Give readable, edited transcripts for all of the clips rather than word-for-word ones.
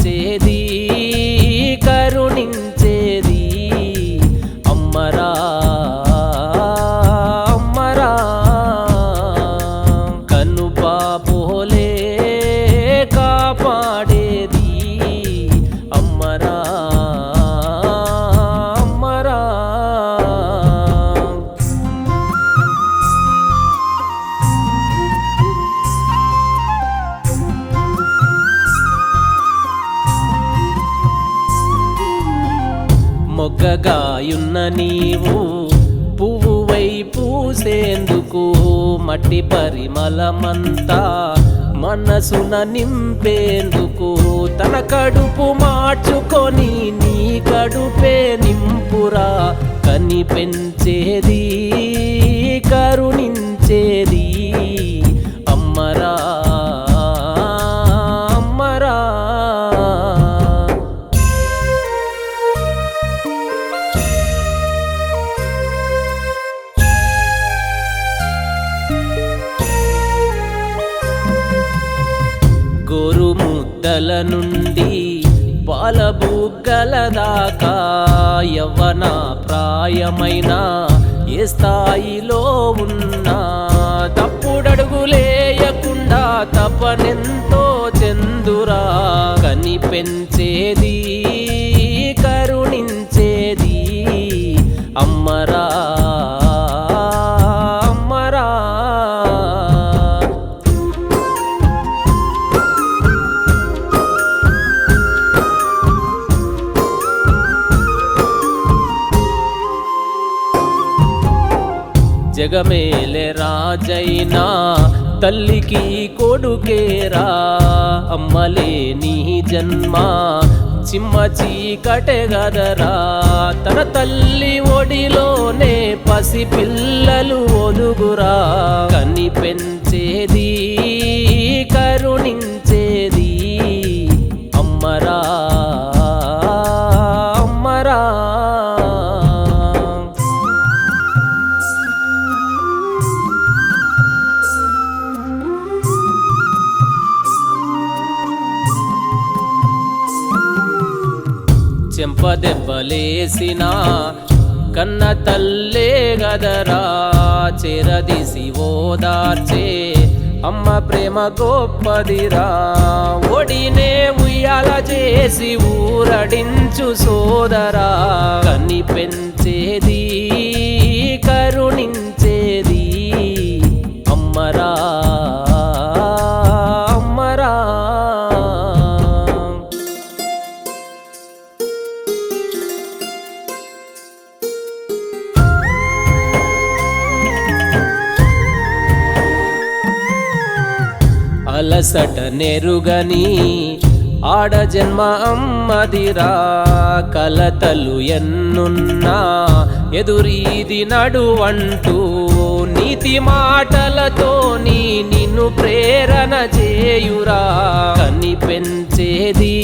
పెంచేది కరుణించేది అమ్మరా అమ్మరా కనుపాపోలే కాపాడేది అమ్మరా అమ్మరా మొగ్గగాయున్న నీవు పువ్వువై పూసేందుకు మట్టి పరిమళమంతా మనసున నింపేందుకు తన కడుపు మార్చుకొని నీ కడుపే నింపురా కని పెంచేది కరుణించేది అమ్మరా అమ్మరా గోరు ముద్దల నుండి పాలబుగ్గల దాకా యవ్వన ప్రాయమైన ఏ స్థాయిలో ఉన్నా తప్పుడడుగులేయకుండా తపనెంతో చెందురా కని పెంచేది కరుణించేది అమ్మరా అమ్మరా జగమేలే రాజైనా తల్లికి కొడుకేరా అమ్మలే నీ జన్మ చిమ్మ చీకటే గదరా తన తల్లి ఒడిలోనే పసి పిల్లలు ఒదుగురా కని పెంచేది కరుణించేది అమ్మరా అమ్మరా చెంపదెబ్బలేసిన కన్న తల్లే గదరా చెరదీసి ఓదార్చే అమ్మ ప్రేమ గొప్పదిరా ఒడినే ఉయ్యాల చేసి ఊరడించు సోదరా కని పెంచేది కరుణించేది అమ్మరా అమ్మరా అలసట నెరుగని ఆడ జన్మ అమ్మదిరా కలతలు ఎన్నున్నా ఎదురీది నడువంటూ నీతి మాటలతోని నిన్ను ప్రేరణ చేయురా కని పెంచేది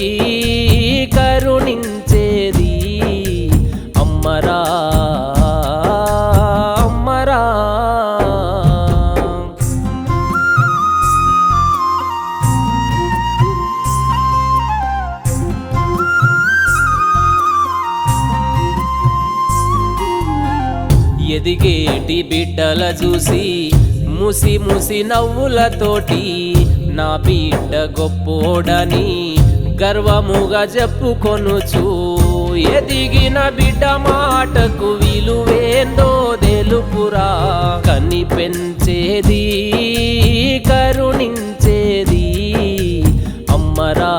కరుణించేది అమ్మరా అమ్మరా ఎదిగేటి బిడ్డల చూసి ముసి ముసి నవ్వులతోటి నా బిడ్డ గొప్పోడని గర్వముగా చెప్పుకొనుచు ఎదిగిన బిడ్డ మాటకు విలువేందో తెలుపురా కని పెంచేది కరుణించేది అమ్మరా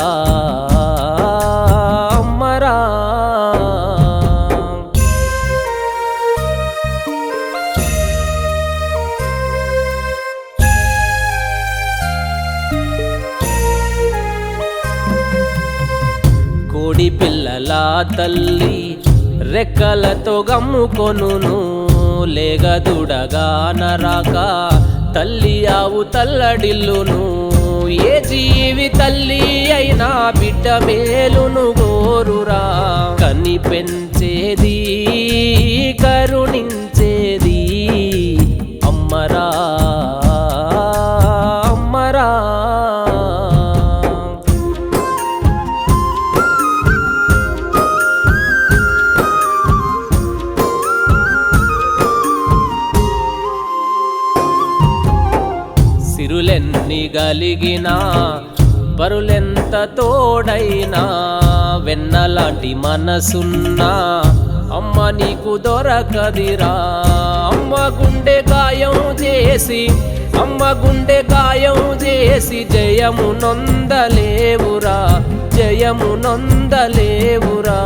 అమ్మరా కోడి పిల్లల తల్లి రెక్కలతో గమ్ముకొనును లేగదుడగా నరాక తల్లి ఆవు తల్లడిల్లును ఏ జీవి తల్లి అయినా బిడ్డ మేలును గోరురా కని పెంచేది కరుణించేది అమ్మరా అమ్మరా సిరులెన్ని గలిగినా పరులెంత తోడైనా వెన్నలాంటి మనసున్నా అమ్మ నీకు దొరకదిరా. అమ్మ గుండె గాయం చేసి జయము నొందలేవురా, జయము నొందలేవురా.